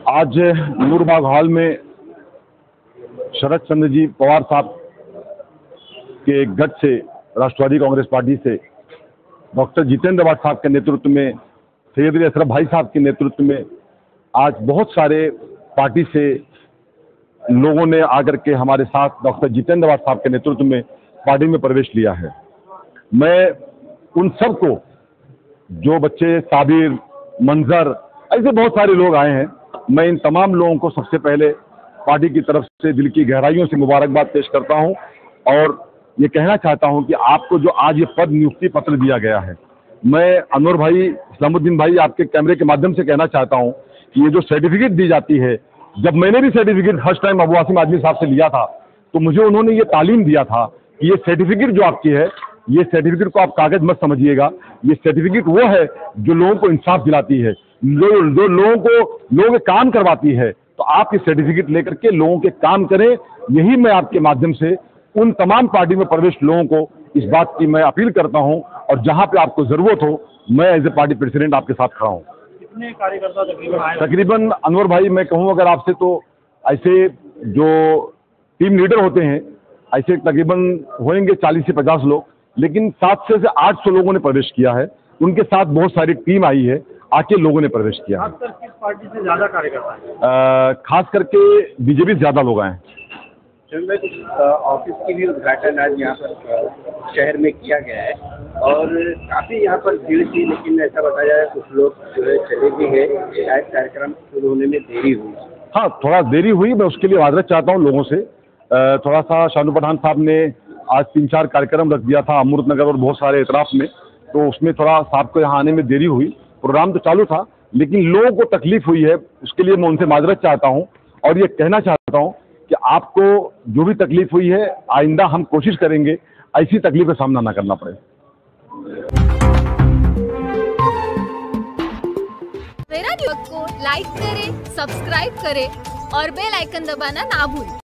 आज नूरबाग हॉल में शरद चंद्र जी पवार साहब के गठ से राष्ट्रवादी कांग्रेस पार्टी से डॉक्टर जितेंद्र आवाड साहब के नेतृत्व में, सैयद अली अशरफ भाई साहब के नेतृत्व में आज बहुत सारे पार्टी से लोगों ने आकर के हमारे साथ डॉक्टर जितेंद्र आवाड साहब के नेतृत्व में पार्टी में प्रवेश लिया है। मैं उन सबको, जो बच्चे, साबिर, मंजर, ऐसे बहुत सारे लोग आए हैं, मैं इन तमाम लोगों को सबसे पहले पार्टी की तरफ से दिल की गहराइयों से मुबारकबाद पेश करता हूं और ये कहना चाहता हूं कि आपको जो आज ये पद नियुक्ति पत्र दिया गया है, मैं अनवर भाई, इस्लामुद्दीन भाई, आपके कैमरे के माध्यम से कहना चाहता हूं कि ये जो सर्टिफिकेट दी जाती है, जब मैंने भी certificate first time Abu Asim Azmi साहब से लिया था तो मुझे उन्होंने ये तालीम दिया था कि ये सर्टिफिकेट जो आपकी है, ये सर्टिफिकेट को आप कागज मत समझिएगा, ये सर्टिफिकेट वो है जो लोगों को इंसाफ दिलाती है, जो लोगों के काम करवाती है। तो आप ये सर्टिफिकेट लेकर के लोगों के काम करें। यही मैं आपके माध्यम से उन तमाम पार्टी में प्रवेश लोगों को इस बात की मैं अपील करता हूं और जहां पे आपको जरूरत हो, मैं एज ए पार्टी प्रेसिडेंट आपके साथ खड़ा हूं। कितने कार्यकर्ता तकरीबन अनवर भाई, मैं कहूं अगर आपसे, तो ऐसे जो टीम लीडर होते हैं ऐसे तकरीबन होंगे 40 से 50 लोग, लेकिन 700 से 800 लोगों ने प्रवेश किया है। उनके साथ बहुत सारी टीम आई है, आके लोगों ने प्रवेश किया है। खासकर किस पार्टी से ज्यादा कार्यकर्ता है? खास करके बीजेपी से ज्यादा लोग आए हैं। ऑफिस की भी उद्घाटन आज यहाँ पर शहर में किया गया है और काफी यहाँ पर भीड़ थी, लेकिन ऐसा बताया जाए कुछ लोग जो है चले भी गए, शायद कार्यक्रम शुरू होने में देरी हुई। हाँ, थोड़ा देरी हुई, मैं उसके लिए माजरत चाहता हूँ लोगों से। थोड़ा सा शानू पठान साहब ने आज 3-4 कार्यक्रम रख दिया था अमृत नगर और बहुत सारे इतराफ में, तो उसमें थोड़ा साहब को यहाँ आने में देरी हुई। प्रोग्राम तो चालू था, लेकिन लोगों को तकलीफ हुई है, उसके लिए मैं उनसे माजरत चाहता हूँ और ये कहना चाहता हूँ कि आपको जो भी तकलीफ हुई है, आइंदा हम कोशिश करेंगे ऐसी तकलीफ का सामना ना करना पड़े। मेरा न्यूज़ को लाइक करें, सब्सक्राइब करें और बेल आइकन दबाना ना भूलें।